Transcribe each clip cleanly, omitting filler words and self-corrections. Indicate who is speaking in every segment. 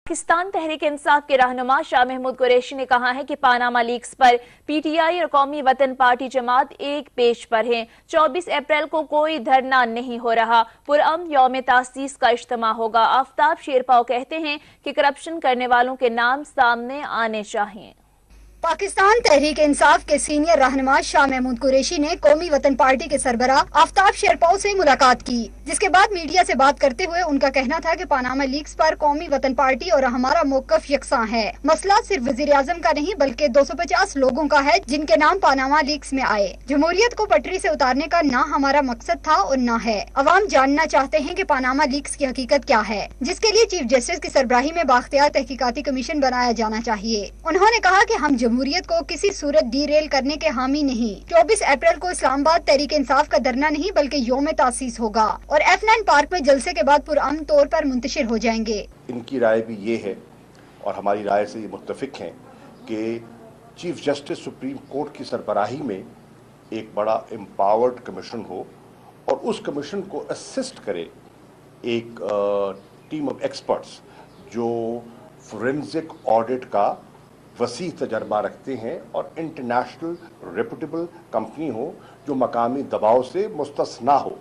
Speaker 1: पाकिस्तान तहरीक इंसाफ के रहनुमा शाह महमूद कुरैशी ने कहा है कि पानामा लीक्स पर पीटीआई और कौमी वतन पार्टी जमात एक पेज पर हैं। 24 अप्रैल को कोई धरना नहीं हो रहा, पुरअमन यौम तासीस का इज्तिमा होगा। आफ्ताब शेरपाव कहते हैं कि करप्शन करने वालों के नाम सामने आने चाहिए।
Speaker 2: पाकिस्तान तहरीक इंसाफ के सीनियर रहनुमा शाह महमूद कुरैशी ने कौमी वतन पार्टी के सरबराह आफ्ताब शेरपाव से मुलाकात की, जिसके बाद मीडिया से बात करते हुए उनका कहना था कि पानामा लीक्स पर कौमी वतन पार्टी और हमारा मौकफ यकसां है। मसला सिर्फ वजीर आजम का नहीं बल्कि 250 लोगों का है जिनके नाम पानामा लीक्स में आए। जमहूरियत को पटरी से उतारने का ना हमारा मकसद था और ना है। अवाम जानना चाहते हैं कि पानामा लीक्स की हकीकत क्या है, जिसके लिए चीफ जस्टिस की सरबराही में बाख्तियार तहकीकाती कमीशन बनाया जाना चाहिए। उन्होंने कहा कि हम जमहूरियत को किसी सूरत डीरेल करने के हामी नहीं। 24 अप्रैल को इस्लामाबाद तहरीक इंसाफ का धरना नहीं बल्कि यौम तासीस होगा और F9 पार्क में जलसे के बाद पुरअमन तौर पर मुंतशिर हो जाएंगे।
Speaker 3: इनकी राय भी ये है और हमारी राय से ये मुत्तफिक हैं कि चीफ जस्टिस सुप्रीम कोर्ट की सरबराही में एक बड़ा एम्पावर्ड कमीशन हो और उस कमीशन को असिस्ट करे एक टीम ऑफ एक्सपर्ट्स जो फोरेंसिक ऑडिट का वसी तजर्बा रखते हैं और इंटरनेशनल रेपुटेबल कंपनी हो जो मकामी दबाव से मुस्तस्ना हो,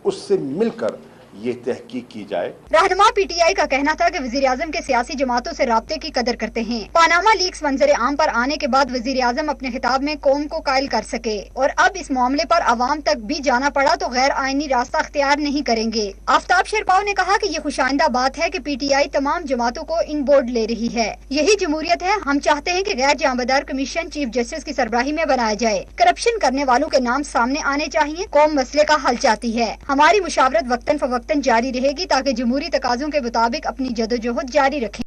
Speaker 3: उससे मिलकर ये तहकीक की जाए।
Speaker 2: रहनुमा पीटीआई का कहना था कि वजीर आजम के सियासी जमातों से राब्ते की कदर करते हैं। पानामा लीक्स मंजर आम पर आने के बाद वजीर आजम अपने खिताब में कौम को कायल कर सके और अब इस मामले पर अवाम तक भी जाना पड़ा तो गैर आईनी रास्ता अख्तियार नहीं करेंगे। आफ्ताब शेरपाव ने कहा कि ये खुशाइंदा बात है कि पीटीआई तमाम जमातों को इन बोर्ड ले रही है। यही जमहूरियत है। हम चाहते हैं कि गैर जांबदार कमीशन चीफ जस्टिस की सरबराही में बनाया जाए। करप्शन करने वालों के नाम सामने आने चाहिए। कौम मसले का हल चाहती है। हमारी मुशावरत वक्तन फवक्तन जारी रहेगी ताकि जमहूरी तकाज़ों के मुताबिक अपनी जदोजहद जारी रखें।